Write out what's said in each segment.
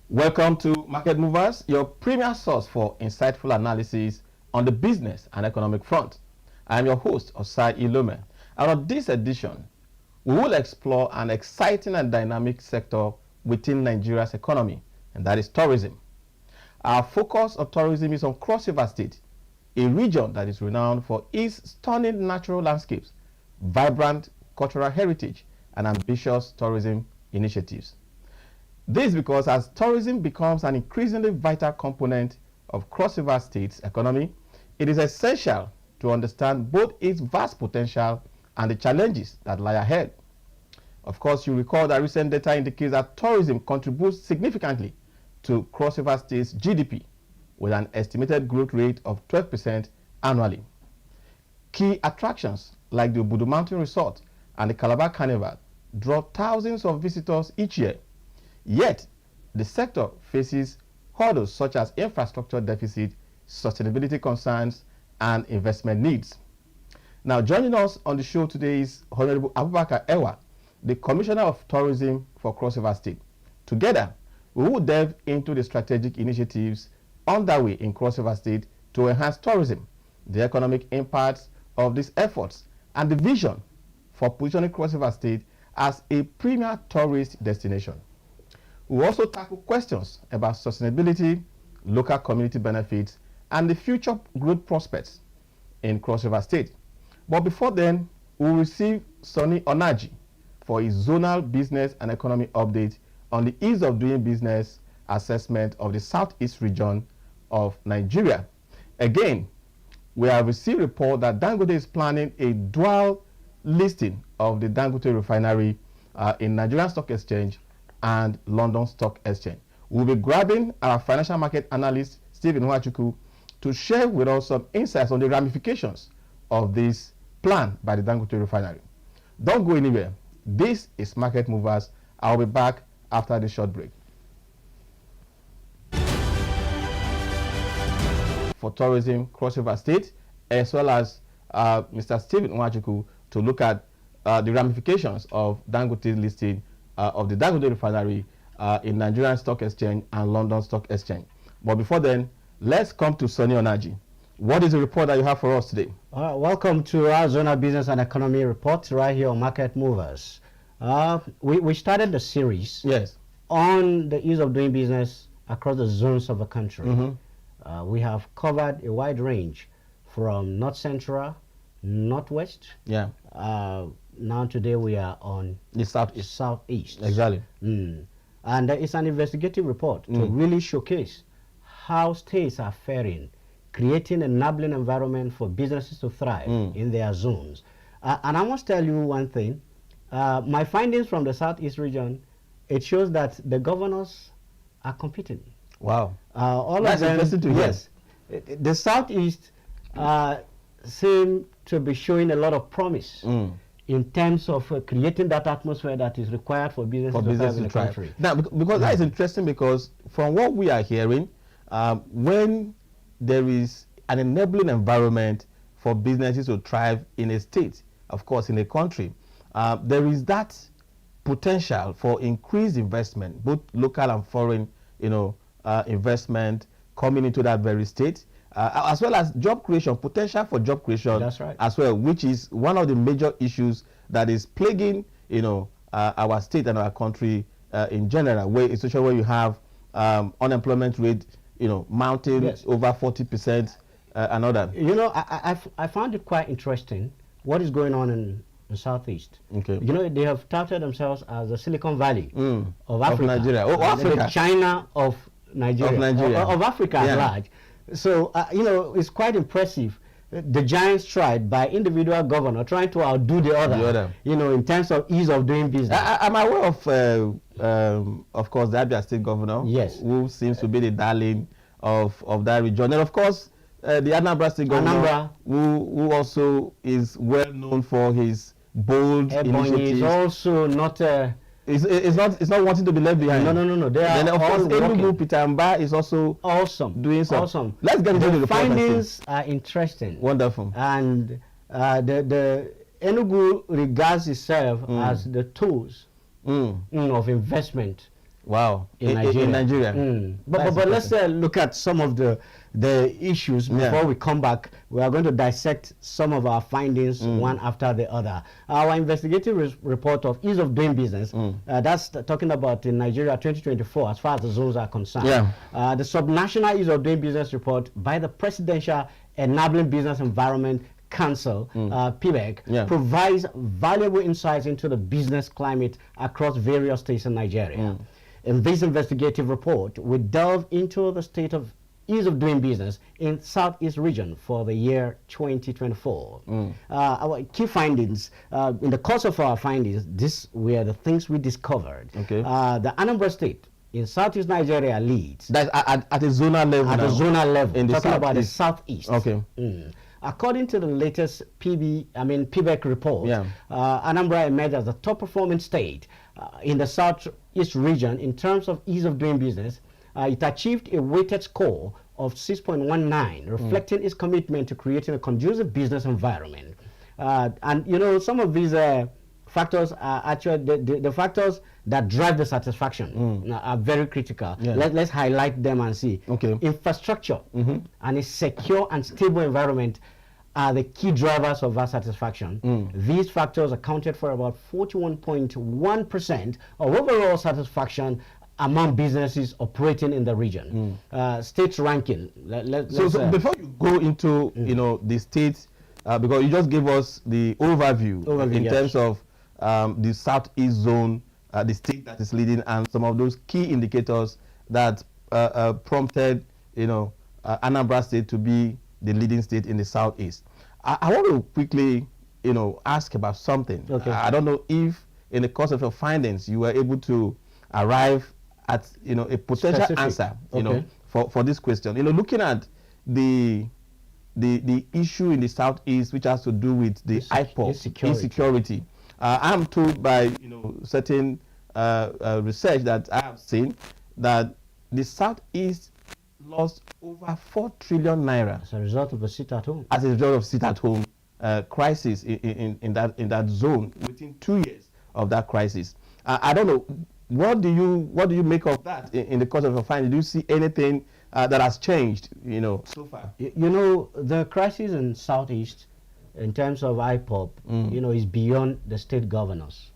Welcome to Market Movers, your premier source for insightful analysis on the business and economic front. I am your host, Osai Ilome. And on this edition, we will explore an exciting and dynamic sector within Nigeria's economy, and that is tourism. Our focus of tourism is on Cross River State, a region that is renowned for its stunning natural landscapes, vibrant cultural heritage, and ambitious tourism initiatives. This is because as tourism becomes an increasingly vital component of Cross River State's economy, it is essential to understand both its vast potential and the challenges that lie ahead. Of course, you recall that recent data indicates that tourism contributes significantly to Cross River State's GDP, with an estimated growth rate of 12% annually. Key attractions like the Obudu Mountain Resort and the Calabar Carnival draw thousands of visitors each year. Yet, the sector faces hurdles such as infrastructure deficit, sustainability concerns, and investment needs. Now, joining us on the show today is Honorable Abubakar Ewa, the Commissioner of Tourism for Cross River State. Together, we will delve into the strategic initiatives underway in Cross River State to enhance tourism, the economic impacts of these efforts, and the vision for positioning Cross River State as a premier tourist destination. We will also tackle questions about sustainability, local community benefits, and the future growth prospects in Cross River State. But before then, we will receive Sonny Onaji for his zonal business and economy update on the ease of doing business assessment of the Southeast region of Nigeria. Again, we have received a report that Dangote is planning a dual listing of the Dangote refinery in Nigerian Stock Exchange and London Stock Exchange. We'll be grabbing our financial market analyst, Stephen Nwachukwu, to share with us some insights on the ramifications of this plan by the Dangote refinery. Don't go anywhere. This is Market Movers. I'll be back after this short break. For tourism, Cross River State, as well as Mr. Stephen Nwachukwu, to look at the ramifications of Dangote listing of the Dangote refinery in Nigerian Stock Exchange and London Stock Exchange. But before then, let's come to Sonny Onaji. What is the report that you have for us today? Welcome to our Zonal Business and Economy Report right here on Market Movers. We started the series on the ease of doing business across the zones of the country. We have covered a wide range from North Central, Northwest. Now today we are on the Southeast. Exactly. And it's an investigative report to really showcase how states are faring, creating an enabling environment for businesses to thrive in their zones. And I must tell you one thing. My findings from the Southeast region, it shows that the governors are competing. Wow. All That's of them, interesting to hear. Yes. The Southeast seem to be showing a lot of promise in terms of creating that atmosphere that is required for business to thrive in the country. Now, because that is interesting, because from what we are hearing, when there is an enabling environment for businesses to thrive in a state, of course, in a country, there is that potential for increased investment, both local and foreign, investment coming into that very state, as well as job creation, potential for job creation. That's right. As well, which is one of the major issues that is plaguing, our state and our country in general, especially where you have unemployment rate, mounting over 40% and other. I found it quite interesting what is going on in the Southeast. Okay. They have touted themselves as the Silicon Valley of Africa. Of Nigeria. Africa. The China of Nigeria. Of Africa at large. So, it's quite impressive. The giant stride by individual governor trying to outdo the other. In terms of ease of doing business. I'm aware of course, the Abia State governor, who seems to be the darling of that region. And of course, the Anambra State governor, who also is well known for his bold initiatives. Is also not... It's not wanting to be left behind. No. Then of course, Enugu Peter Mba is also doing something. Awesome. Let's get into the findings are interesting. Wonderful. And the Enugu regards itself as the tools of investment Wow. In Nigeria. In Nigeria. But let's look at some of the issues before we come back. We are going to dissect some of our findings one after the other. Our investigative report of ease of doing business, that's talking about in Nigeria 2024 as far as the zones are concerned. The subnational ease of doing business report by the Presidential Enabling Business Environment Council, PBEC, provides valuable insights into the business climate across various states in Nigeria. In this investigative report, we delve into the state of ease of doing business in Southeast region for the year 2024. Our key findings, in the course of our findings, these were the things we discovered. The Anambra State in Southeast Nigeria leads. That's at a zonal level. At a zonal level. In the talking about the Southeast. According to the latest PBEC report, Anambra emerged as the top performing state in the Southeast region in terms of ease of doing business. It achieved a weighted score of 6.19, reflecting its commitment to creating a conducive business environment. And you know, some of these factors are actually the factors that drive the satisfaction are very critical. Let's highlight them and see. Infrastructure and a secure and stable environment are the key drivers of our satisfaction. These factors accounted for about 41.1% of overall satisfaction among businesses operating in the region. States ranking. So before you go into the states, because you just gave us the overview in terms of the Southeast zone, the state that is leading, and some of those key indicators that prompted Anambra State to be the leading state in the Southeast. I want to quickly ask about something. I don't know if in the course of your findings you were able to arrive at a potential answer for this question. Looking at the issue in the Southeast, which has to do with the IPOB insecurity. I'm told by certain research that I have seen that the Southeast lost over 4 trillion naira as a result of the sit-at-home. As a result of sit-at-home crisis in that zone within 2 years of that crisis. I don't know. What do you make of that in the course of your finding? Do you see anything that has changed, so far? The crisis in Southeast, in terms of IPOB, is beyond the state governors.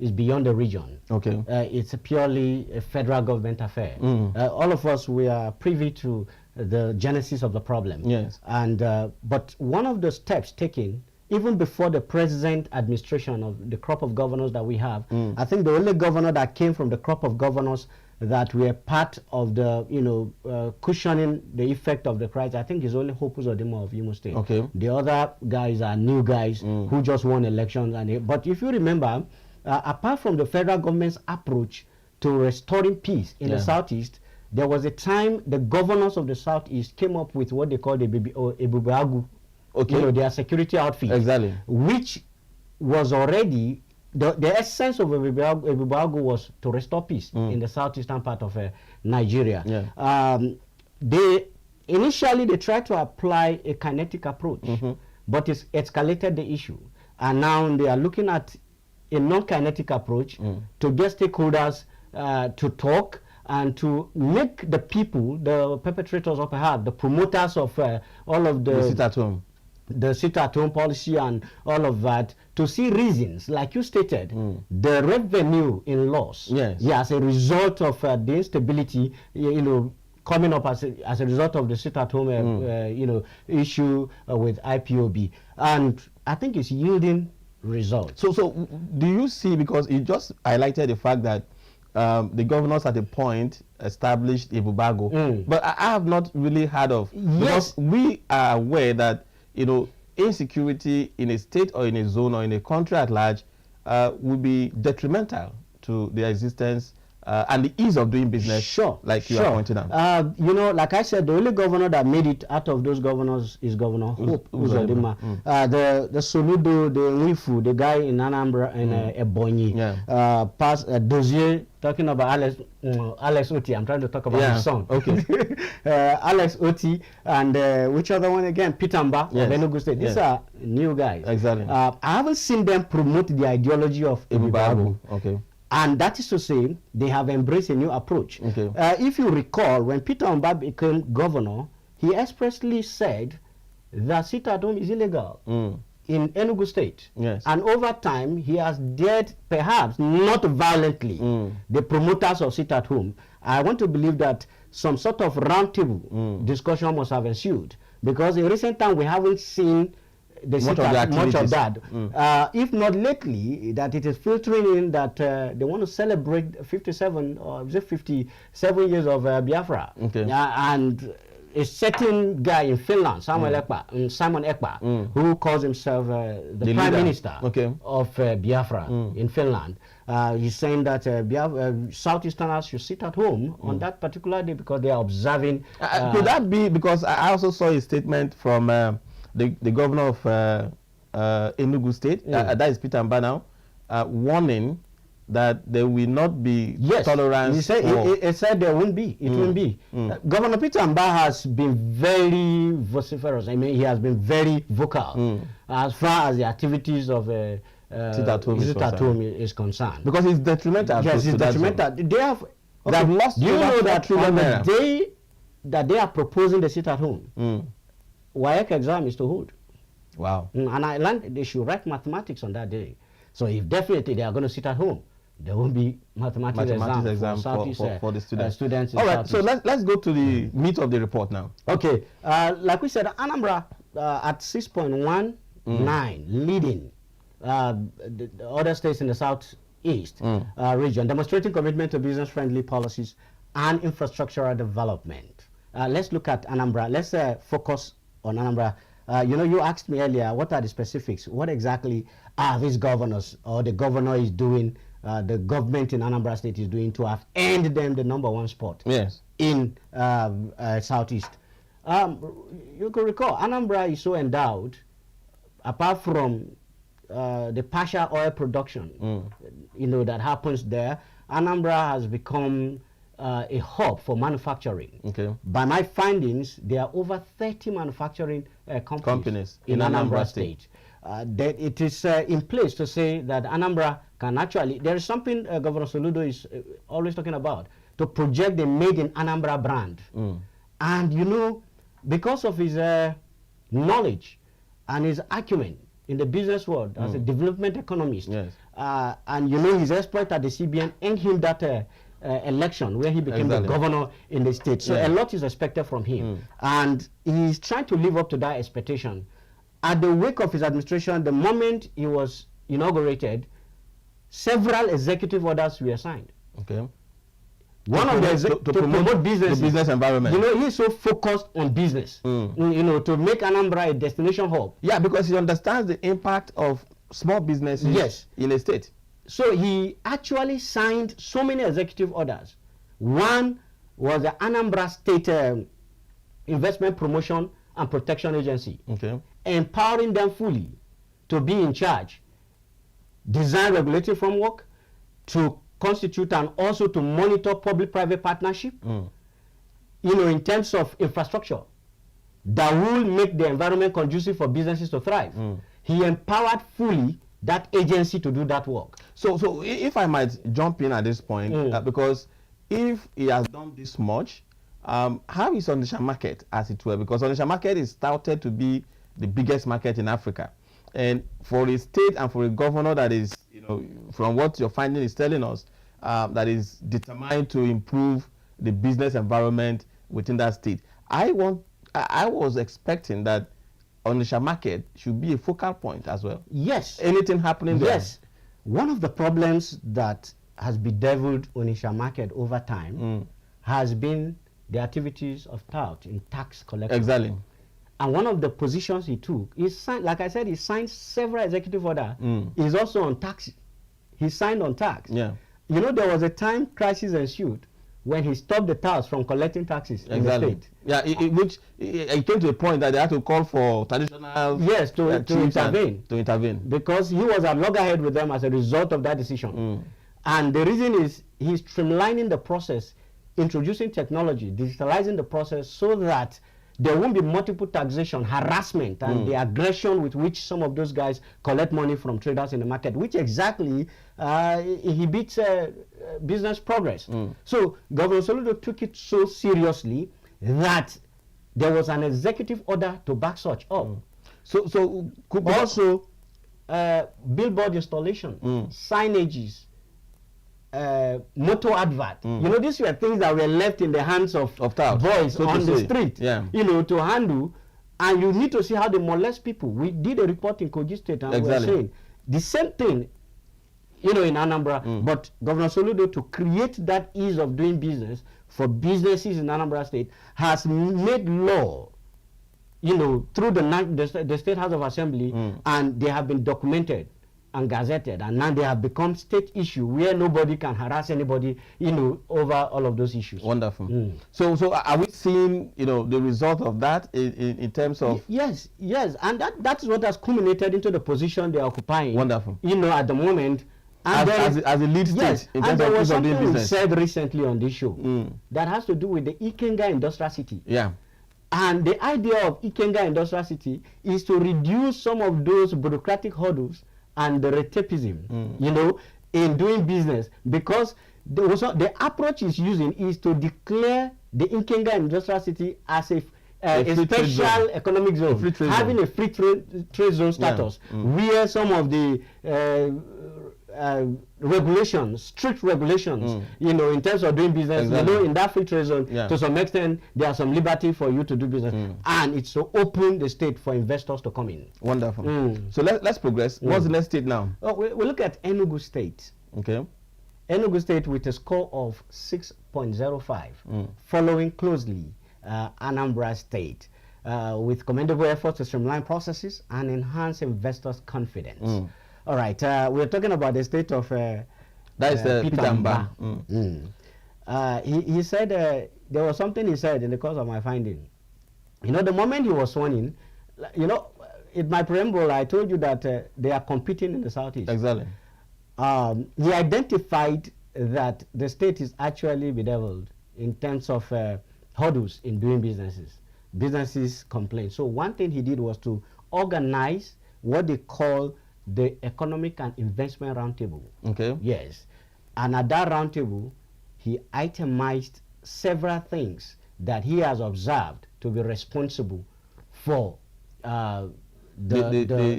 It's beyond the region. It's purely a federal government affair. All of us, we are privy to the genesis of the problem. And but one of the steps taken even before the present administration of the crop of governors that we have, I think the only governor that came from the crop of governors that were part of the, cushioning the effect of the crisis, I think is only Hope Uzodimma of Imo State. The other guys are new guys who just won elections. But if you remember, apart from the federal government's approach to restoring peace in the Southeast, there was a time the governors of the Southeast came up with what they call the Ebubeagwu. Their security outfit, which was already the essence of Ebubeagwu was to restore peace in the southeastern part of Nigeria. They initially tried to apply a kinetic approach, but it's escalated the issue, and now they are looking at a non-kinetic approach to get stakeholders to talk and to make the people, the perpetrators of harm, the promoters of all of the sit-at-home policy and all of that, to see reasons, like you stated, the revenue in loss, as a result of the instability, coming up as a result of the sit-at-home, issue with IPOB, and I think it's yielding results. So do you see, because you just highlighted the fact that the governors at a point established Ebubeagwu, but I have not really heard of, because we are aware that insecurity in a state or in a zone or in a country at large would be detrimental to their existence and the ease of doing business, like you are pointing out. Like I said, the only governor that made it out of those governors is Governor Hope Uzodimma. The Soludo, the Nwifu, the guy in Anambra and Ebonyi, Dozier, talking about Alex Oti. I'm trying to talk about his son. Alex Oti, and which other one again? Pitamba of Enugu State. These are new guys. Exactly. I haven't seen them promote the ideology of Ebubeagwu. And that is to say, they have embraced a new approach. Okay. If you recall, when Peter Ombah became governor, he expressly said that sit-at-home is illegal in Enugu State. Yes. And over time, he has dared, perhaps not violently, the promoters of sit-at-home. I want to believe that some sort of roundtable discussion must have ensued, because in recent time we haven't seen much of that. If not lately, that it is filtering in that they want to celebrate 57 or 57 years of Biafra. Okay. And a certain guy in Finland, Simon Ekpa, who calls himself the Prime Minister of Biafra in Finland, he's saying that Southeasterners should sit at home on that particular day because they are observing. Could that be because I also saw a statement from the governor of Enugu State, that is Peter Ombah now, warning that there will not be tolerance. He said there won't be. It won't be. Governor Peter Ombah has been very vociferous. I mean, he has been very vocal as far as the activities of sit-at-home is concerned. Because it's detrimental. Yes, it's detrimental. They have lost. Do you know that on the day that they are proposing the sit-at-home, WAEC exam is to hold. Wow. And I learned they should write mathematics on that day. So if definitely they are going to sit at home, there won't be mathematics exam for the students. All right, so let's go to the meat of the report now. Okay, like we said, Anambra at 6.19 leading the other states in the southeast region, demonstrating commitment to business-friendly policies and infrastructural development. Let's look at Anambra. Let's focus on Anambra. You asked me earlier, what are the specifics? What exactly are these governors or the governor is doing, the government in Anambra State is doing to have earned them the #1 spot in Southeast? You can recall, Anambra is so endowed, apart from the partial oil production, that happens there. Anambra has become a hub for manufacturing. Okay. By my findings, there are over 30 manufacturing companies in Anambra State. That it is in place to say that Anambra can actually, there is something Governor Soludo is always talking about, to project the Made in Anambra brand. And because of his knowledge and his acumen in the business world as a development economist, and his exploit at the CBN earned him that election where he became the governor in the state. So a lot is expected from him. And he's trying to live up to that expectation. At the wake of his administration, the moment he was inaugurated, several executive orders were signed. Okay. One of them to promote business, the business environment. He's so focused on business. To make Anambra a destination hub. Yeah, because he understands the impact of small businesses in a state. So he actually signed so many executive orders. One was the Anambra State Investment Promotion and Protection Agency, empowering them fully to be in charge, design regulatory framework, to constitute and also to monitor public-private partnership, in terms of infrastructure that will make the environment conducive for businesses to thrive. He empowered fully that agency to do that work. So if I might jump in at this point, because if he has done this much, how is Onitsha market, as it were? Because Onitsha market is touted to be the biggest market in Africa. And for a state and for a governor that is, from what your finding is telling us, that is determined to improve the business environment within that state. I was expecting that Onitsha market should be a focal point as well. Yes. Anything happening there? Yes. One of the problems that has bedeviled Onitsha market over time has been the activities of tout in tax collection. Exactly. And one of the positions he took, he signed, like I said, he signed several executive orders. He's also on tax. He signed on tax. Yeah. There was a time crisis ensued when he stopped the tax from collecting taxes in the state. Yeah, it came to a point that they had to call for traditional to intervene. To intervene. Because he was at loggerhead with them as a result of that decision. And the reason is he's streamlining the process, introducing technology, digitalizing the process so that there won't be multiple taxation, harassment, and the aggression with which some of those guys collect money from traders in the market, which exactly inhibits business progress. So Governor Soludo took it so seriously that there was an executive order to back such up. So could also billboard installation, signages, motor advert. You know, these were things that were left in the hands of boys so on the street, you know, to handle. And you need to see how they molest people. We did a report in Kogi State, and we were saying the same thing, you know, in Anambra. But Governor Soludo, to create that ease of doing business for businesses in Anambra State, has made law, you know, through the State House of Assembly, and they have been documented and gazetted, and now they have become state issue where nobody can harass anybody, you know, over all of those issues. Wonderful. So are we seeing, you know, the result of that in terms of? Yes, and that is what has culminated into the position they are occupying. Wonderful. You know, at the moment. And as a lead state in terms of something doing business. We said recently on this show that has to do with the Ikenga Industrial City. Yeah. And the idea of Ikenga Industrial City is to reduce some of those bureaucratic hurdles and the retapism, you know, in doing business, because the approach is using is to declare the Ikenga Industrial City as a special economic zone, having a free trade zone status, where some of the regulations, strict regulations, you know, in terms of doing business, you know, in that free trade zone, to some extent, there are some liberty for you to do business, and it's to open the state for investors to come in. Wonderful. So let's progress. What's the next state now? Oh, we look at Enugu State. Okay. Enugu State with a score of 6.05, following closely Anambra State, with commendable efforts to streamline processes and enhance investors' confidence. All right, we're talking about the state of that is Peter Mbah. He said there was something he said in the course of my finding. You know, the moment he was sworn in, you know, in my preamble, I told you that they are competing in the southeast. Exactly. He identified that the state is actually bedeviled in terms of hurdles in doing businesses. Businesses complain. So one thing he did was to organize what they call the Economic and Investment Roundtable. Okay. Yes. And at that roundtable, he itemized several things that he has observed to be responsible for the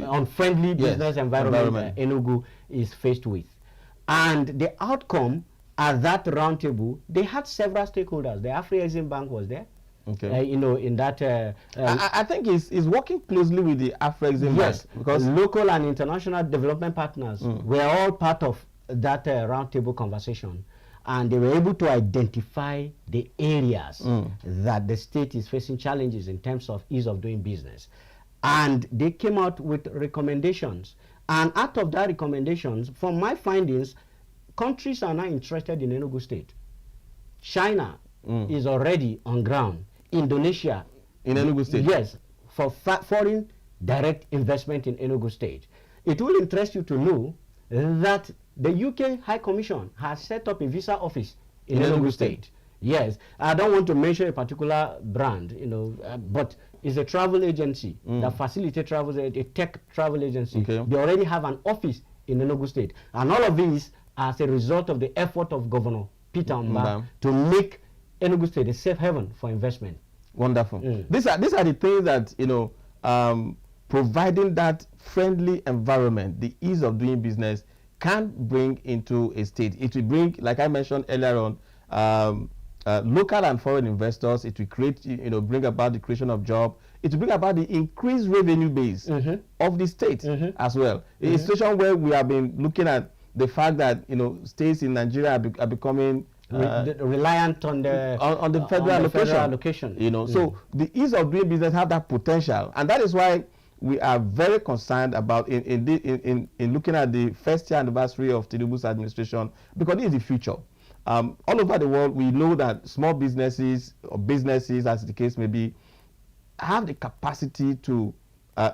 unfriendly business environment Enugu is faced with. And the outcome at that roundtable, they had several stakeholders. The Afrexim Bank was there. Okay. You know, in that I think he's working closely with the Afrexim Bank, because local and international development partners were all part of that roundtable conversation, and they were able to identify the areas that the state is facing challenges in terms of ease of doing business, and they came out with recommendations. And out of that recommendations, from my findings, countries are now interested in Enugu State. China is already on ground. Indonesia in Enugu State. Yes, for foreign direct investment in Enugu State. It will interest you to know that the UK High Commission has set up a visa office in Enugu State. Yes, I don't want to mention a particular brand, you know, but it's a travel agency that facilitates travel, a tech travel agency. Okay. They already have an office in Enugu State, and all of these as a result of the effort of Governor Peter Mbah to make Enugu State a safe haven for investment. Wonderful. These are the things that, you know, providing that friendly environment, the ease of doing business, can bring into a state. It will bring, like I mentioned earlier on, local and foreign investors. It will create, you know, bring about the creation of jobs. It will bring about the increased revenue base of the state as well. In a situation where we have been looking at the fact that, you know, states in Nigeria are becoming reliant on the federal allocation. You know, so the ease of doing business have that potential, and that is why we are very concerned about in looking at the first year anniversary of Tinubu's administration, because this is the future. All over the world, we know that small businesses, or businesses as the case may be, have the capacity to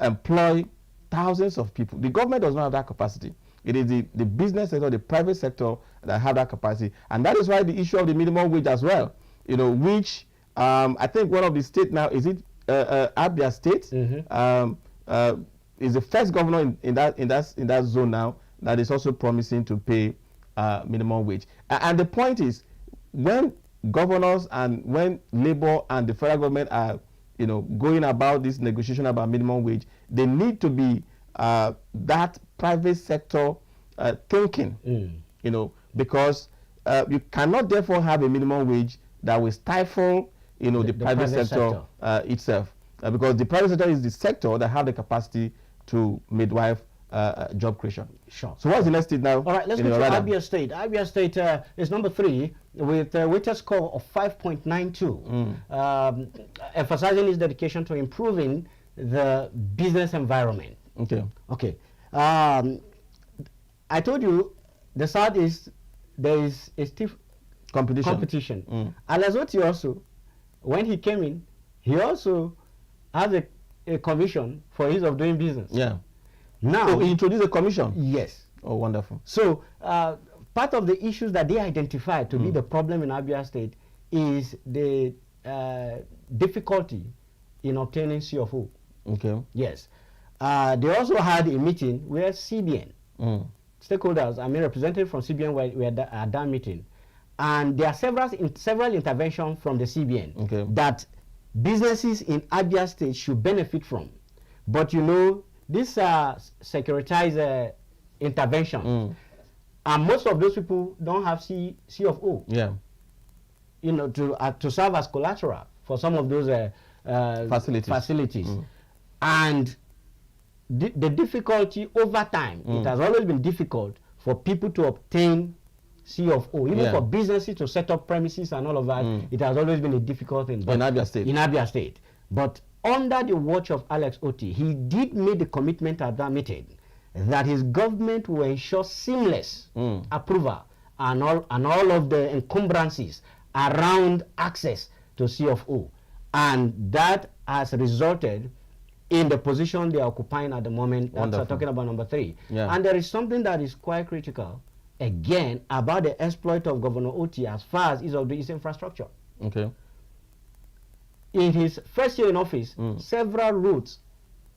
employ thousands of people. The government does not have that capacity. It is the business sector, the private sector that have that capacity. And that is why the issue of the minimum wage as well, you know, which I think one of the states now, is it Abia State is the first governor in that zone now that is also promising to pay minimum wage. And the point is, when governors and when labor and the federal government are going about this negotiation about minimum wage, they need to be that private sector thinking, because you cannot therefore have a minimum wage that will stifle the private sector itself, because the private sector is the sector that have the capacity to midwife job creation. Sure. So what's the next state now? All right, let's go to Abia State. Abia State is number 3 with a weighted score of 5.92, emphasizing its dedication to improving the business environment. Okay. Okay. I told you the South there is a stiff competition. Alazoti also, when he came in, he also has a commission for ease of doing business. Yeah. Now he introduced a commission. Yes. Oh, wonderful. So part of the issues that they identified to be the problem in Abia State is the difficulty in obtaining CFO. Okay. Yes. They also had a meeting where CBN stakeholders, representatives from CBN were at that meeting, and there are several interventions from the CBN that businesses in Abia State should benefit from. But these are securitized intervention, and most of those people don't have CFO. Yeah. To serve as collateral for some of those facilities. And the difficulty over time, it has always been difficult for people to obtain CFO, even for businesses to set up premises and all of that. It has always been a difficult thing. In Abia State. In Abia State. But under the watch of Alex Otti, he did make the commitment at that meeting that his government will ensure seamless approval and all of the encumbrances around access to CFO. And that has resulted in the position they are occupying at the moment. That's talking about number 3. Yeah. And there is something that is quite critical, again, about the exploit of Governor Otti as far as his infrastructure. Okay. In his first year in office, several routes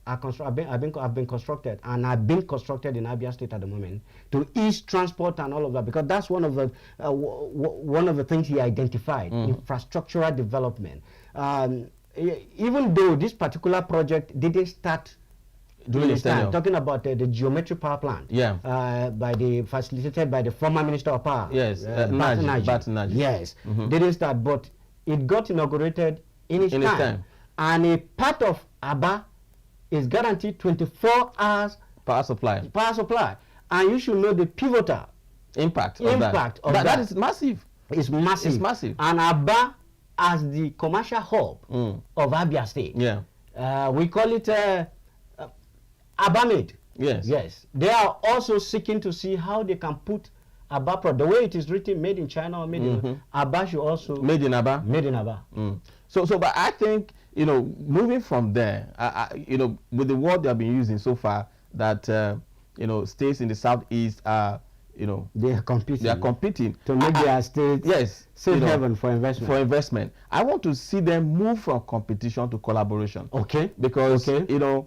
have been constructed and have been constructed in Abia State at the moment to ease transport and all of that, because that's one of the things he identified, infrastructural development. Even though this particular project didn't start during his time, talking about the geometric power plant, facilitated by the former Minister of Power, Naji. Yes, didn't start, but it got inaugurated in his time. And a part of Aba is guaranteed 24 hours power supply. And you should know the pivotal impact of that. That is massive. It's massive. It's massive. And Aba as the commercial hub of Abia State. Yeah. We call it Abamid. Yes. Yes. They are also seeking to see how they can put Aba product. The way it is written, made in China or made in Aba should also made in Aba. Made in Aba. So, but I think moving from there, with the word they have been using so far, that states in the southeast are they are competing to make their state safe haven for investment. I want to see them move from competition to collaboration. Okay. Because the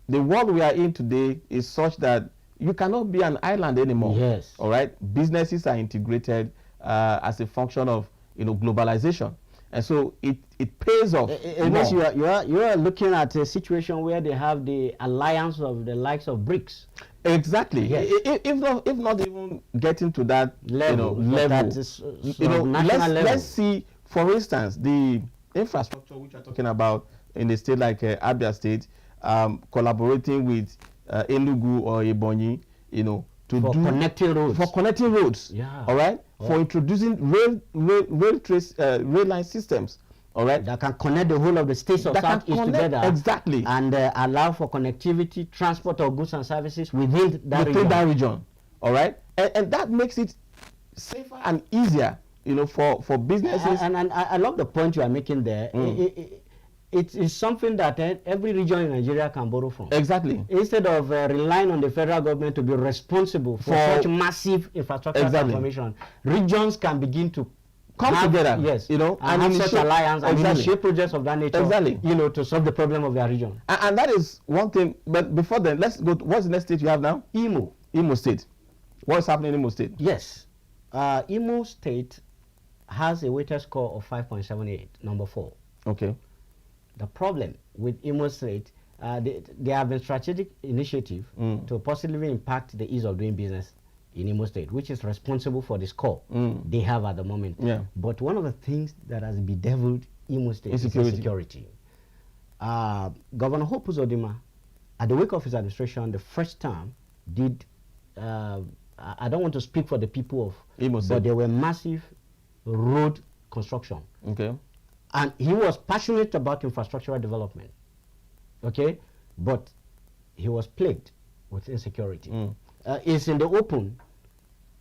world we are in today is such that you cannot be an island anymore. Yes. All right. Businesses are integrated as a function of globalization. And so it pays off. It means you are looking at a situation where they have the alliance of the likes of BRICS. Exactly. Yes. If not even getting to that level. Let's see, for instance, the infrastructure which we're talking about in a state like Abia State, collaborating with Enugu or Ebonyi, for connecting roads. Yeah. All right. For introducing rail line systems. All right. That can connect the whole of the states of Southeast together. Exactly. And allow for connectivity, transport of goods and services within that region. All right. And that makes it safer and easier, for businesses. And I love the point you are making there. It is something that every region in Nigeria can borrow from. Exactly. Instead of relying on the federal government to be responsible for such massive infrastructure transformation, regions can begin to come together, yes, and have such alliance and initiate projects of that nature, exactly, to solve the problem of their region. And that is one thing. But before then, let's go. What's the next state you have now? Imo State. What's happening in Imo State? Yes, Imo State has a weighted score of 5.78, number 4. Okay. The problem with Imo State, they have a strategic initiative to positively impact the ease of doing business in Imo State, which is responsible for the score they have at the moment. Yeah. But one of the things that has bedeviled Imo State is insecurity. Governor Hope Uzodimma, at the wake of his administration, the first term did, I don't want to speak for the people of Imo State, but there were massive road construction. Okay. And he was passionate about infrastructural development. Okay? But he was plagued with insecurity. It's in the open.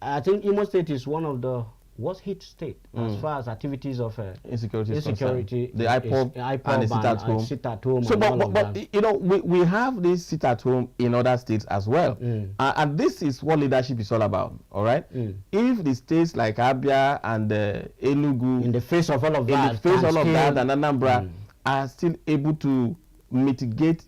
I think Imo State is one of the worst hit state as far as activities of insecurity, the IPOB and the sit at home. So, but we have this sit at home in other states as well, and this is what leadership is all about. All right, if the states like Abia and Enugu, in the face of all of that, and Anambra are still able to mitigate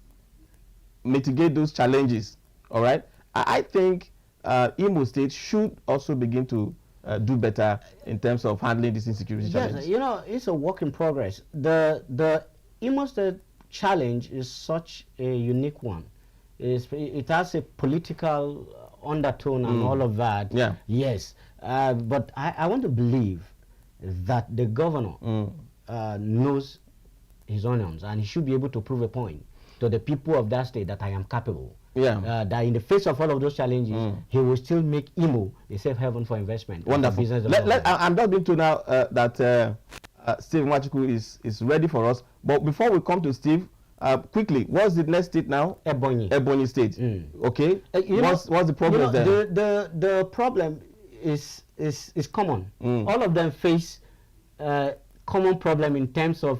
those challenges, all right, I think Imo State should also begin to do better in terms of handling this insecurity challenge. Yes, it's a work in progress. The Imo State challenge is such a unique one. It has a political undertone and all of that. Yeah. Yes, but I want to believe that the governor knows his onions, and he should be able to prove a point to the people of that state that I am capable. Yeah. That in the face of all of those challenges, he will still make Imo a safe haven for investment. Wonderful. I'm just being told now that Steve Nwachukwu is ready for us. But before we come to Steve, quickly, what's the next state now? Ebonyi State. Okay. What's the problem there? The problem is common. All of them face common problem in terms of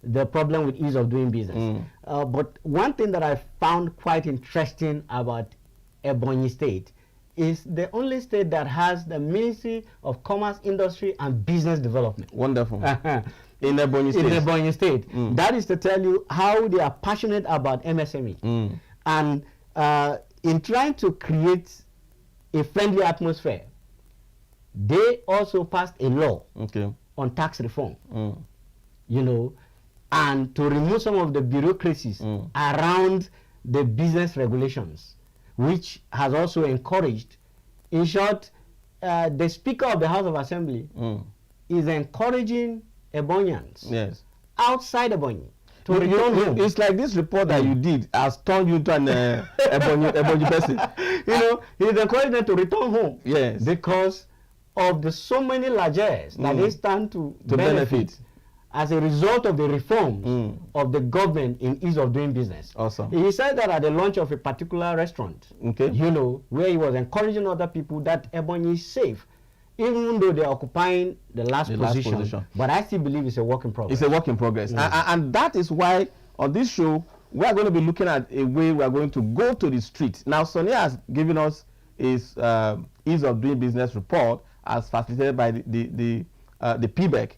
the problem with ease of doing business. But one thing that I found quite interesting about Ebonyi State is the only state that has the Ministry of Commerce, Industry and Business Development. Wonderful. In Ebonyi State. In Ebonyi State. That is to tell you how they are passionate about MSME. And in trying to create a friendly atmosphere, they also passed a law on tax reform. And to remove some of the bureaucracies around the business regulations, which has also encouraged, in short, the Speaker of the House of Assembly is encouraging Ebonians outside Ebonyi to return home. It's like this report that you did has turned you into an Ebonyi person. He's encouraging them to return home. Yes. Because of the so many largesse that they stand to benefit as a result of the reforms of the government in ease of doing business. Awesome. He said that at the launch of a particular restaurant, where he was encouraging other people that Ebonyi is safe, even though they're occupying the last position. But I still believe it's a work in progress. It's a work in progress. And that is why on this show, we are going to be looking at a way we are going to go to the street. Now, Sonny has given us his ease of doing business report as facilitated by the PBEC,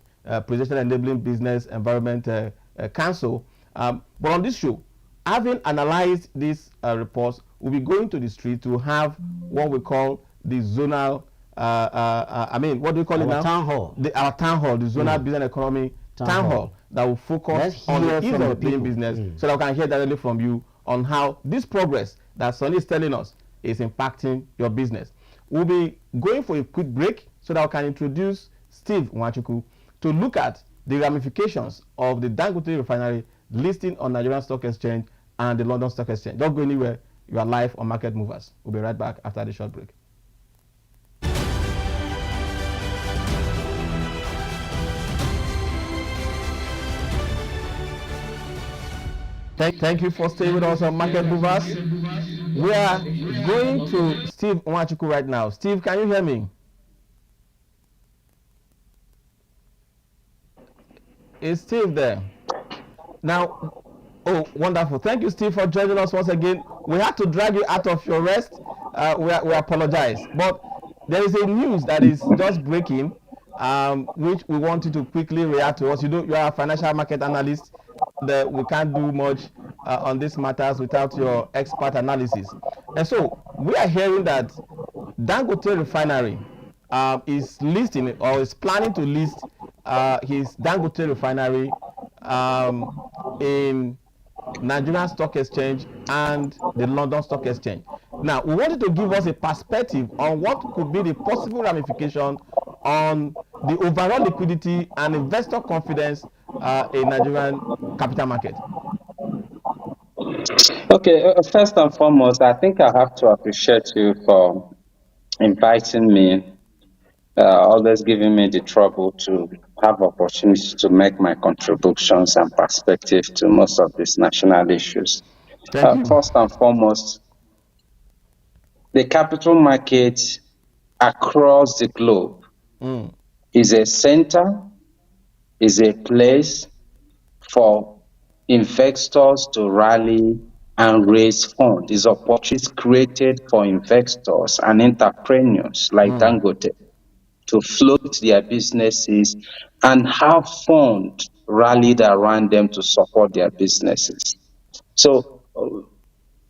Presidential Enabling Business Environment Council. But on this show, having analyzed these reports, we'll be going to the street to have what we call the zonal, what do we call it now? Town hall. Our town hall, the zonal business economy town hall that will focus on the ease of doing business, so that we can hear directly from you on how this progress that Sonny is telling us is impacting your business. We'll be going for a quick break so that we can introduce Steve Nwachukwu to look at the ramifications of the Dangote refinery listing on Nigerian Stock Exchange and the London Stock Exchange. Don't go anywhere. You are live on Market Movers. We'll be right back after the short break. Thank you for staying with us on Market Movers. We are going to Steve Nwachukwu right now. Steve, can you hear me? Is Steve there? Now, oh, wonderful. Thank you, Steve, for joining us once again. We had to drag you out of your rest. We apologize. But there is a news that is just breaking. which we want you to quickly react to us. You are a financial market analyst. We can't do much on these matters without your expert analysis. And so we are hearing that Dangote Refinery is listing or is planning to list his Dangote Refinery in Nigerian Stock Exchange and the London Stock Exchange. Now, we wanted to give us a perspective on what could be the possible ramification on the overall liquidity and investor confidence in Nigerian capital market. Okay, first and foremost, I think I have to appreciate you for inviting me, always giving me the trouble to have opportunity to make my contributions and perspective to most of these national issues. Thank you. First and foremost, the capital market across the globe is a center, is a place for investors to rally and raise funds. Is opportunities created for investors and entrepreneurs like Dangote to float their businesses and have funds rallied around them to support their businesses. So,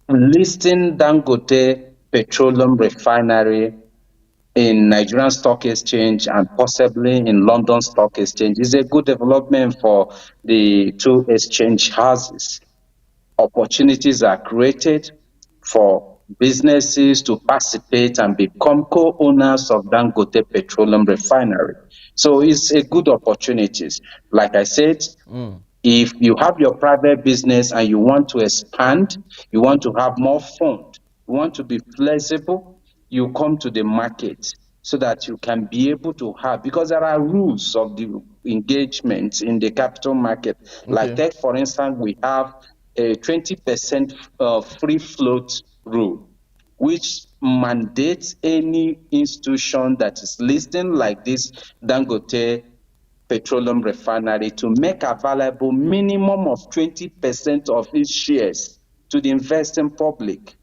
listing Dangote Petroleum Refinery in Nigerian Stock Exchange and possibly in London Stock Exchange is a good development for the two exchange houses. Opportunities are created for businesses to participate and become co-owners of Dangote Petroleum Refinery. So it's a good opportunities. Like I said, if you have your private business and you want to expand, you want to have more funds, you want to be flexible, you come to the market so that you can be able to have, because there are rules of the engagement in the capital market. Okay. Like that, for instance, we have a 20% free float rule, which mandates any institution that is listing like this Dangote Petroleum Refinery to make available minimum of 20% of its shares to the investing public.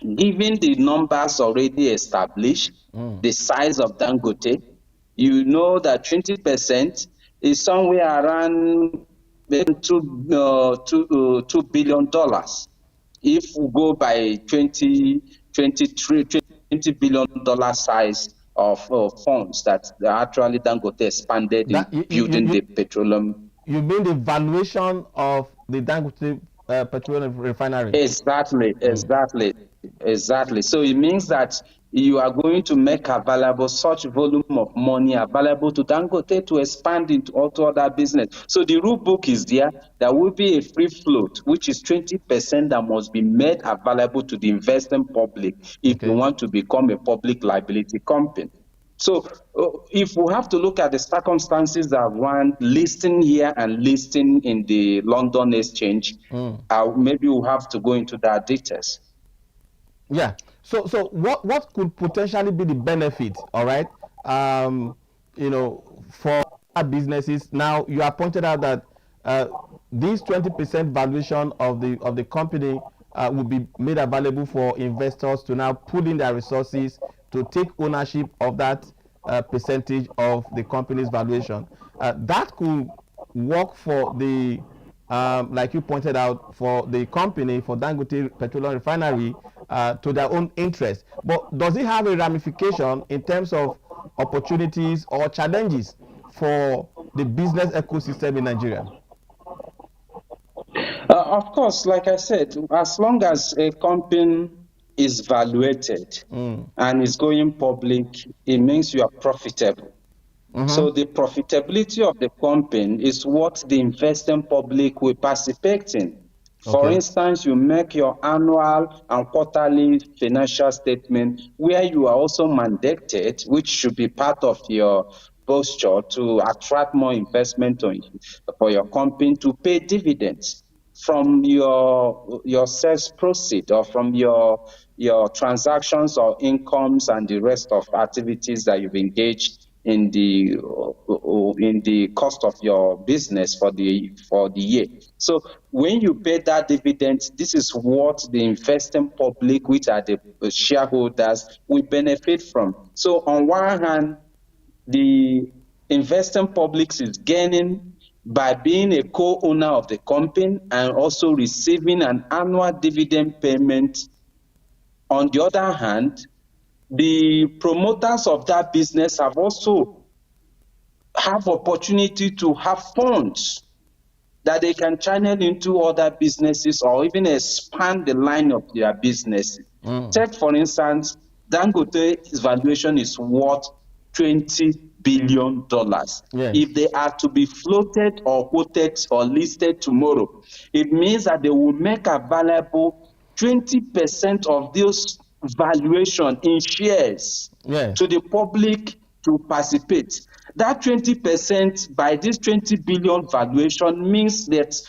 Given the numbers already established, the size of Dangote, you know that 20% is somewhere around $2 billion. If we go by 2023, $20 billion size of funds that actually Dangote expanded in building the petroleum. You mean the valuation of the Dangote petroleum refinery? Exactly. So it means that you are going to make available such volume of money available to Dangote to expand into other business. So the rule book is there. There will be a free float, which is 20% that must be made available to the investing public if you want to become a public liability company. So if we have to look at the circumstances that one listing here and listing in the London Exchange, maybe we'll have to go into that details. Yeah. So what could potentially be the benefit, all right, for businesses? Now, you have pointed out that this 20% valuation of the company will be made available for investors to now pull in their resources to take ownership of that percentage of the company's valuation. That could work for the, like you pointed out, for the company, for Dangote Petroleum Refinery, to their own interest. But does it have a ramification in terms of opportunities or challenges for the business ecosystem in Nigeria? Of course, like I said, as long as a company is valuated and is going public, it means you are profitable. So the profitability of the company is what the investing public will participate in. For instance, you make your annual and quarterly financial statement where you are also mandated, which should be part of your posture to attract more investment for your company, to pay dividends from your sales proceed or from your transactions or incomes and the rest of activities that you've engaged in the cost of your business for the year. So when you pay that dividend, this is what the investing public, which are the shareholders, will benefit from. So on one hand, the Investing Public is gaining by being a co-owner of the company and also receiving an annual dividend payment. On the other hand, the promoters of that business have also have opportunity to have funds that they can channel into other businesses or even expand the line of their business. Take, for instance, Dangote's valuation is worth $20 billion. Yes. If they are to be floated or quoted or listed tomorrow, it means that they will make available 20% of those valuation in shares to the public to participate. That 20% by this 20 billion valuation means that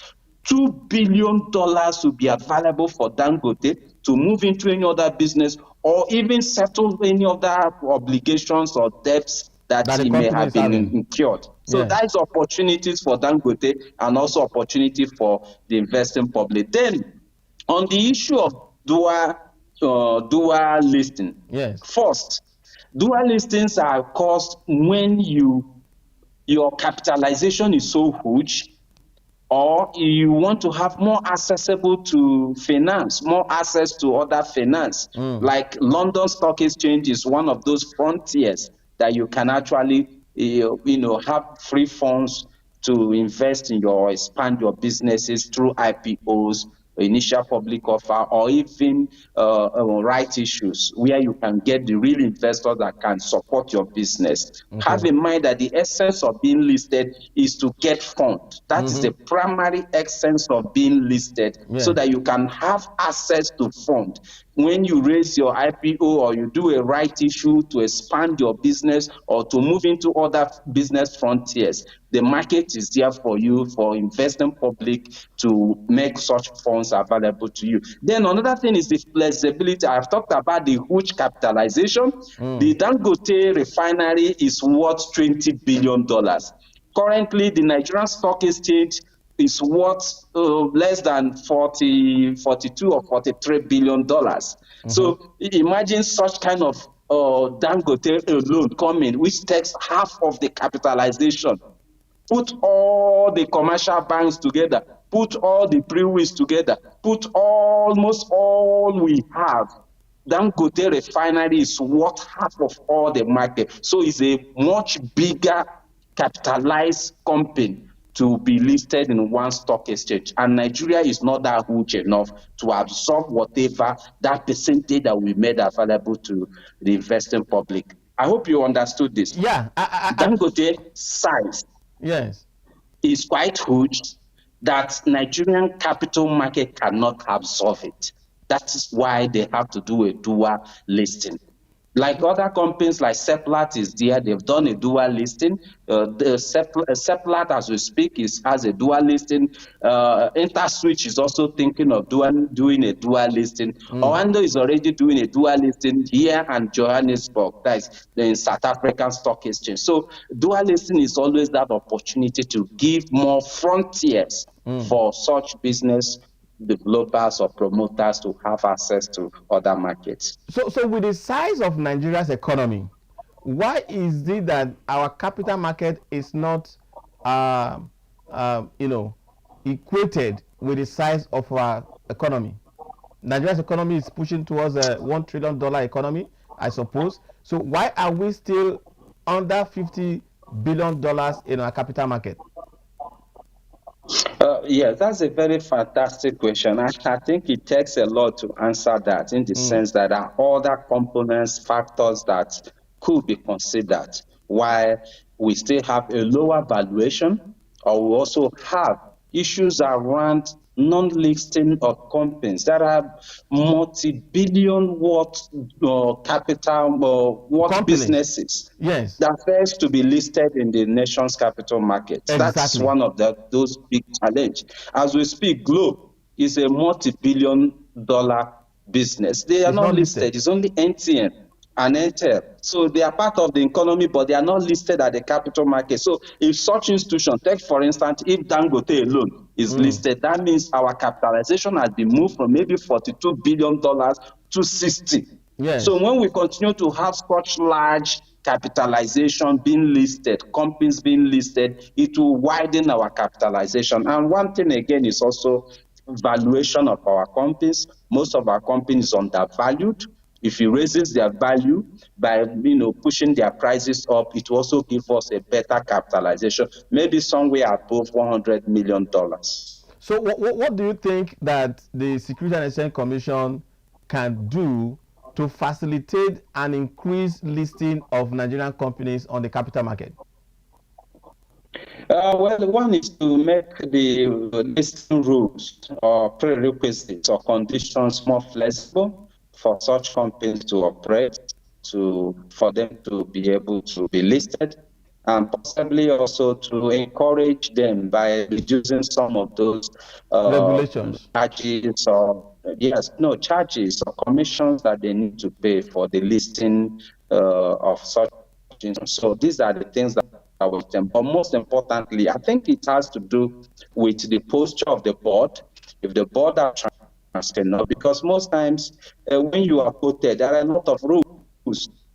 $2 billion will be available for Dangote to move into any other business or even settle any other obligations or debts that he may have been incurred. So that is opportunities for Dangote and also opportunity for the investing public. Then on the issue of dual listing, first, dual listings are caused when your capitalization is so huge, or you want to have more accessible to finance, more access to other finance. Like London Stock Exchange is one of those frontiers that you can actually have free funds to invest in or expand your businesses through IPOs, initial public offer, or even right issues where you can get the real investors that can support your business. Have in mind that the essence of being listed is to get funds. That is the primary essence of being listed, so that you can have access to fund. When you raise your IPO or you do a right issue to expand your business or to move into other business frontiers, the market is there for you, for investing public, to make such funds available to you. Then another thing is the flexibility. I've talked about the huge capitalization. The Dangote refinery is worth $20 billion. Currently, the Nigerian Stock Exchange is worth less than 42 or $43 billion. So imagine such kind of Dangote alone coming, which takes half of the capitalization. Put all the commercial banks together, put all the breweries together, put almost all we have. Dangote refinery is worth half of all the market. So it's a much bigger capitalized company to be listed in one stock exchange. And Nigeria is not that huge enough to absorb whatever that percentage that we made available to the investing public. I hope you understood this. Yeah. Dangote size is quite huge that Nigerian capital market cannot absorb it. That is why they have to do a dual listing. Like other companies like Seplat is there, they've done a dual listing. The Seplat, as we speak, has a dual listing. InterSwitch is also thinking of doing a dual listing. Oando is already doing a dual listing here and Johannesburg, that is in South African Stock Exchange. So dual listing is always that opportunity to give more frontiers for such business developers or promoters to have access to other markets. So with the size of Nigeria's economy, why is it that our capital market is not equated with the size of our economy? Nigeria's economy is pushing towards a $1 trillion economy, I suppose. So why are we still under $50 billion in our capital market? Yes, that's a very fantastic question. I think it takes a lot to answer that, in the sense that there are other components, factors that could be considered why we still have a lower valuation, or we also have issues around non-listing of companies that are multi-billion worth capital worth businesses that fails to be listed in the nation's capital market. That's one of those big challenges. As we speak, Globe is a multi-billion dollar business. They are not listed. It's only MTN and Airtel. So they are part of the economy, but they are not listed at the capital market. So if such institution, take for instance, if Dangote alone is listed, that means our capitalization has been moved from maybe $42 billion to 60. So when we continue to have such large capitalization being listed, companies being listed, it will widen our capitalization. And one thing again is also valuation of our companies. Most of our companies are undervalued. If it raises their value by pushing their prices up, it will also give us a better capitalization, maybe somewhere above $100 million. So what do you think that the Securities and Exchange Commission can do to facilitate an increased listing of Nigerian companies on the capital market? Well, one is to make the listing rules or prerequisites or conditions more flexible for such companies to operate, for them to be able to be listed, and possibly also to encourage them by reducing some of those regulations, charges charges or commissions that they need to pay for the listing of such. So these are the things that are with them. But most importantly, I think it has to do with the posture of the board. If the board are transparent, because most times when you are quoted, there are a lot of rules you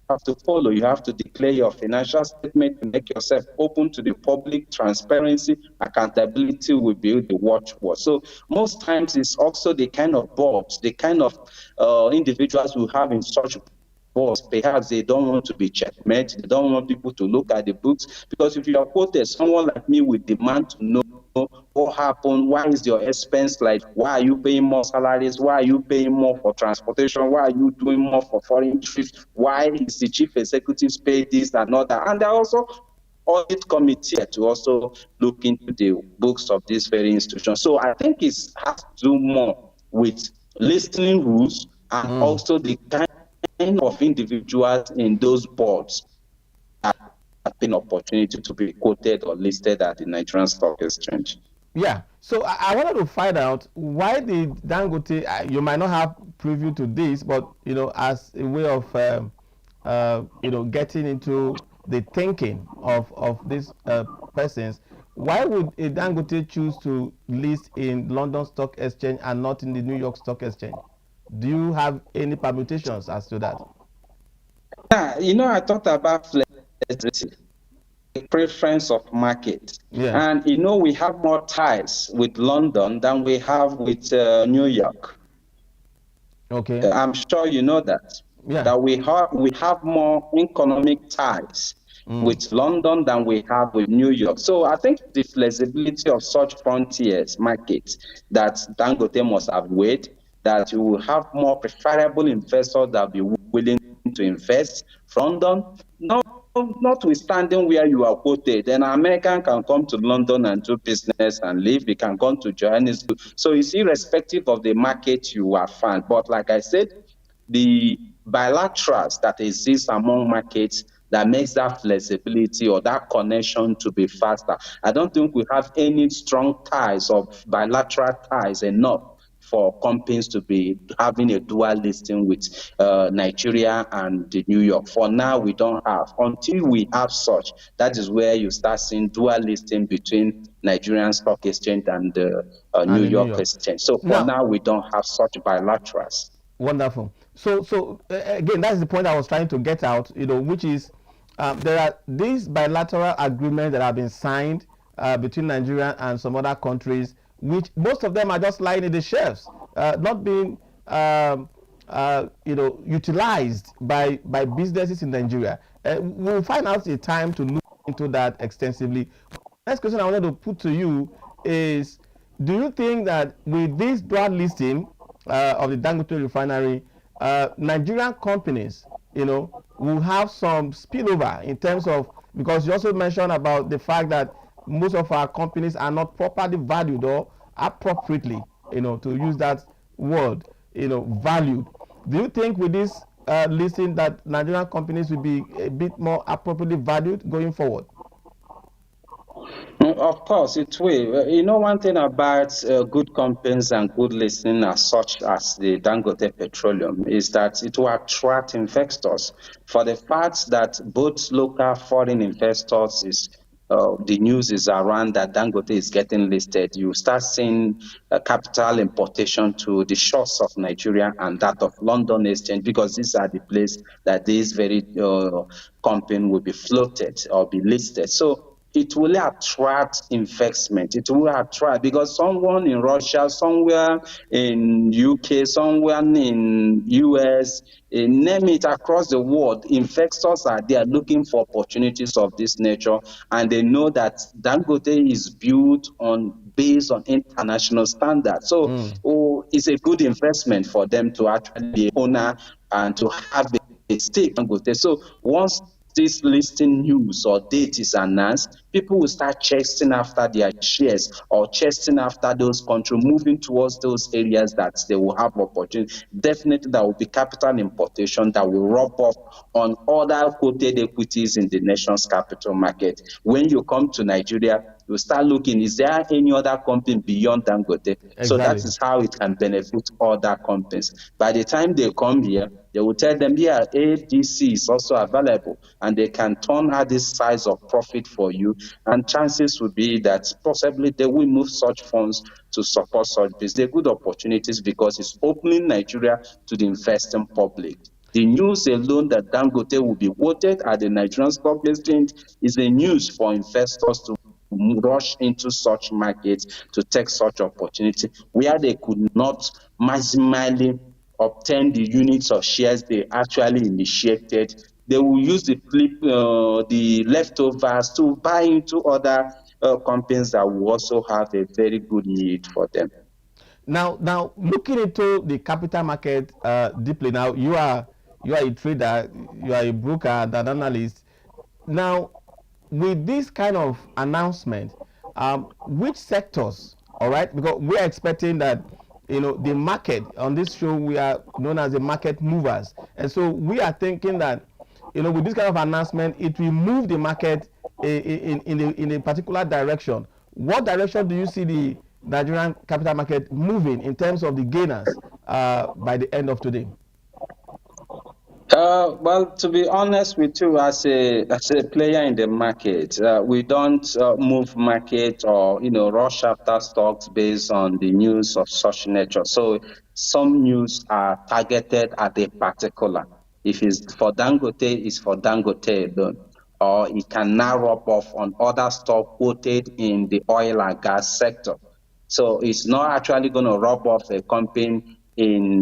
have to follow. You have to declare your financial statement to make yourself open to the public. Transparency, accountability will be the watchword. So most times it's also the kind of boards, the kind of individuals who have in such boards. Perhaps they don't want to be checkmate. They don't want people to look at the books, because if you are quoted, someone like me would demand to know what happened, why is your expense like, why are you paying more salaries, why are you paying more for transportation, why are you doing more for foreign trips, why is the chief executive pay this and not that. And there are also audit committee to also look into the books of these very institutions. So I think it has to do more with listing rules and also the kind of individuals in those boards have an opportunity to be quoted or listed at the Nigerian Stock Exchange. Yeah, so I wanted to find out why the Dangote, you might not have preview to this, but as a way of getting into the thinking of these persons, why would a Dangote choose to list in London Stock Exchange and not in the New York Stock Exchange? Do you have any permutations as to that? I thought about flexibility, preference of market. Yeah. And we have more ties with London than we have with New York. Okay. I'm sure you know that. Yeah. That we have more economic ties with London than we have with New York. So I think the flexibility of such frontiers markets that Dangote must have weighed, that you will have more preferable investors that will be willing to invest from London. Notwithstanding where you are quoted, an American can come to London and do business and live. He can come to Johannesburg. So it's irrespective of the market you are found. But like I said, the bilaterals that exist among markets that makes that flexibility or that connection to be faster. I don't think we have any strong ties or bilateral ties enough for companies to be having a dual listing with Nigeria and New York. For now, we don't have. Until we have such, that is where you start seeing dual listing between Nigerian Stock Exchange and New York Exchange. So for now, we don't have such bilaterals. Wonderful. So again, that's the point I was trying to get out, which is there are these bilateral agreements that have been signed between Nigeria and some other countries, which most of them are just lying in the shelves, not being utilized by businesses in Nigeria. We'll find out a time to look into that extensively. Next question I wanted to put to you is, do you think that with this broad listing of the Dangote refinery, Nigerian companies, will have some spillover in terms of, because you also mentioned about the fact that most of our companies are not properly valued or appropriately, to use that word, valued. Do you think with this listing that Nigerian companies will be a bit more appropriately valued going forward? Of course, it will. One thing about good companies and good listing as such as the Dangote Petroleum is that it will attract investors. For the fact that both local foreign investors is the news is around that Dangote is getting listed, you start seeing capital importation to the shores of Nigeria and that of London Exchange, because these are the places that this very company will be floated or be listed. So it will attract investment. It will attract, because someone in Russia, somewhere in UK, somewhere in US, name it, across the world, investors are there looking for opportunities of this nature, and they know that Dangote is built based on international standards. So it's a good investment for them to actually be owner and to have a stake in Dangote. So once this listing news or date is announced, people will start chasing after their shares or chasing after those countries, moving towards those areas that they will have opportunity. Definitely, there will be capital importation that will rub off on other quoted equities in the nation's capital market. When you come to Nigeria, you start looking, is there any other company beyond Dangote? Exactly. So that is how it can benefit other companies. By the time they come here, they will tell them, yeah, ADC is also available, and they can turn out this size of profit for you. And chances would be that possibly they will move such funds to support such business. They're good opportunities because it's opening Nigeria to the investing public. The news alone that Dangote will be quoted at the Nigerian Stock Exchange is a news for investors to rush into such markets to take such opportunity where they could not maximally obtain the units of shares they actually initiated. They will use the leftovers to buy into other companies that will also have a very good need for them. Now, looking into the capital market deeply. Now, you are a trader, you are a broker and an analyst. Now, with this kind of announcement, which sectors, all right, because we are expecting that, the market, on this show we are known as the market movers, and so we are thinking that, with this kind of announcement, it will move the market in a particular direction. What direction do you see the Nigerian capital market moving in terms of the gainers by the end of today? Well, to be honest with you, as a player in the market, we don't move market or rush after stocks based on the news of such nature. So some news are targeted at a particular. If it's for Dangote, it's for Dangote alone, or it can now rub off on other stock quoted in the oil and gas sector. So it's not actually going to rub off a company in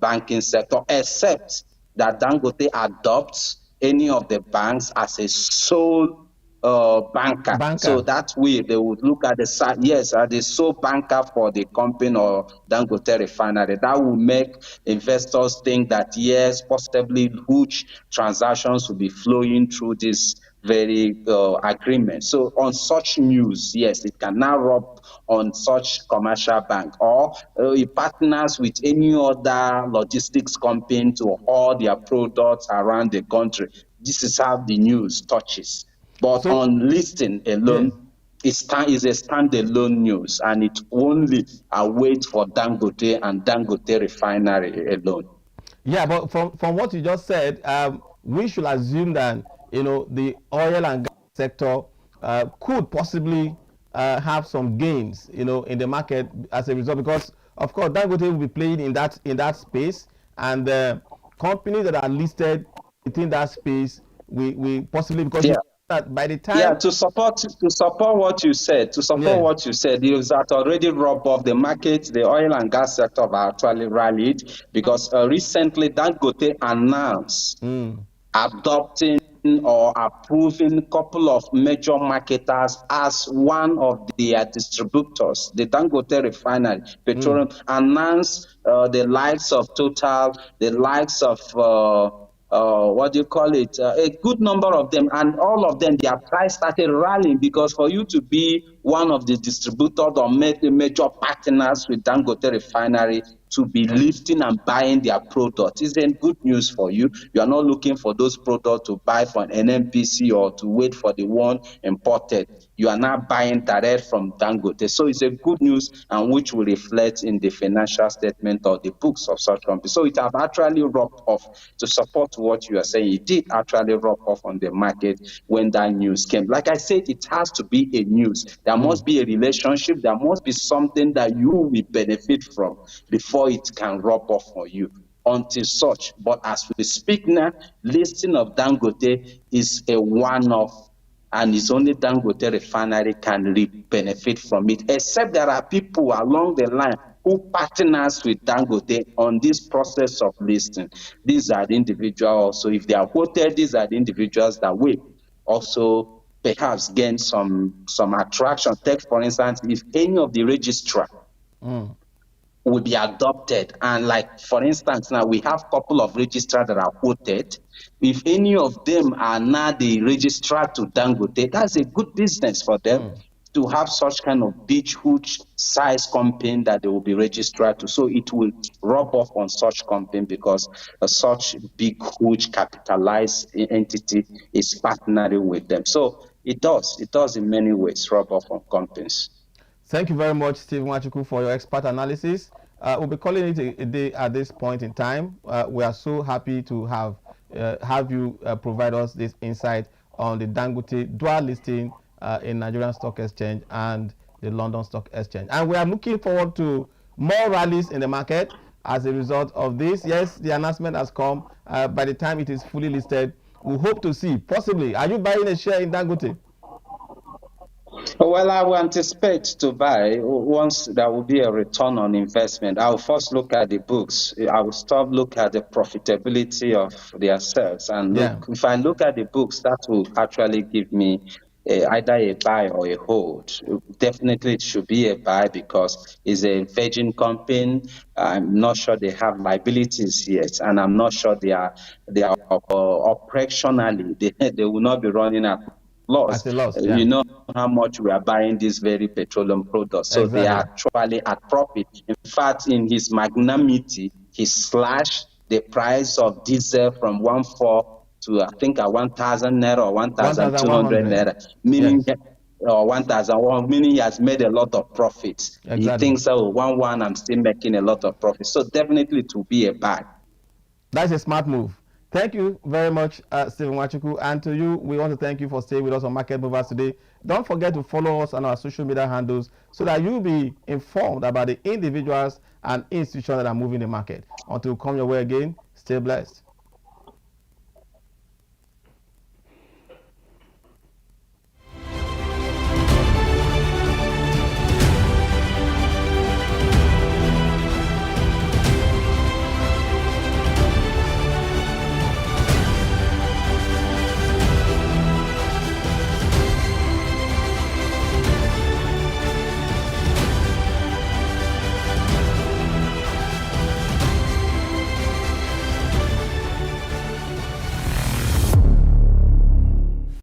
banking sector, except that Dangote adopts any of the banks as a sole banker. So that way they would look at the sole banker for the company or Dangote refinery. That will make investors think that yes, possibly huge transactions will be flowing through this very agreement. So on such news, yes, it can now rub on such commercial bank, or it partners with any other logistics company to haul their products around the country. This is how the news touches. But on listing alone, yes, it is a standalone news, and it only awaits for Dangote and Dangote refinery alone. Yeah, but from what you just said, we should assume that the oil and gas sector could possibly have some gains, in the market as a result, because of course Dangote will be playing in that space, and companies that are listed within that space, we possibly, because that by the time to support what you said, what you said, is that already rub off the market. The oil and gas sector have actually rallied because recently Dangote announced adopting or approving a couple of major marketers as one of their distributors. The Dangote refinery, petroleum, announced the likes of Total, the likes of a good number of them, and all of them, their price started rallying, because for you to be one of the distributors or major partners with Dangote Refinery to be lifting and buying their product. Isn't good news for you? You are not looking for those products to buy from NNPC or to wait for the one imported. You are now buying direct from Dangote. So it's a good news, and which will reflect in the financial statement or the books of such companies. So it has actually rubbed off. To support what you are saying, it did actually rub off on the market when that news came. Like I said, it has to be a news. There must be a relationship. There must be something that you will benefit from before it can rub off for you. Until such, but as we speak now, listing of Dangote is a one-off, and it's only Dangote Refinery can benefit from it, except there are people along the line who partners with Dangote on this process of listing. These are the individuals. So if they are quoted, these are the individuals that will also perhaps gain some attraction. Take, for instance, if any of the registrar will be adopted, and like, for instance, now we have a couple of registrars that are quoted. If any of them are now the registrar to Dangote, that's a good business for them to have such kind of big, huge size company that they will be registered to. So it will rub off on such company because such big, huge capitalized entity is partnering with them. So it does in many ways rub off on companies. Thank you very much, Stephen Nwachukwu, for your expert analysis. We'll be calling it a day at this point in time. We are so happy to have you provide us this insight on the Dangote dual listing in Nigerian Stock Exchange and the London Stock Exchange. And we are looking forward to more rallies in the market as a result of this. Yes, the announcement has come. By the time it is fully listed, we hope to see, possibly, are you buying a share in Dangote? Well, I will anticipate to buy once there will be a return on investment. I will first look at the books. I will look at the profitability of their sales. And if I look at the books, that will actually give me either a buy or a hold. Definitely it should be a buy because it's a virgin company. I'm not sure they have liabilities yet, and I'm not sure they are operationally, they will not be running at loss. You know how much we are buying these very petroleum products. So they are actually at profit. In fact, in his magnanimity, he slashed the price of diesel from 1.4 to, I think, 1,000 naira or 1,200 naira, meaning or 1,001, meaning he has made a lot of profits. He thinks, oh, 1,1, I'm still making a lot of profits. So definitely to be a buy. That's a smart move. Thank you very much, Stephen Nwachukwu. And to you, we want to thank you for staying with us on Market Movers today. Don't forget to follow us on our social media handles so that you'll be informed about the individuals and institutions that are moving the market. Until we come your way again, stay blessed.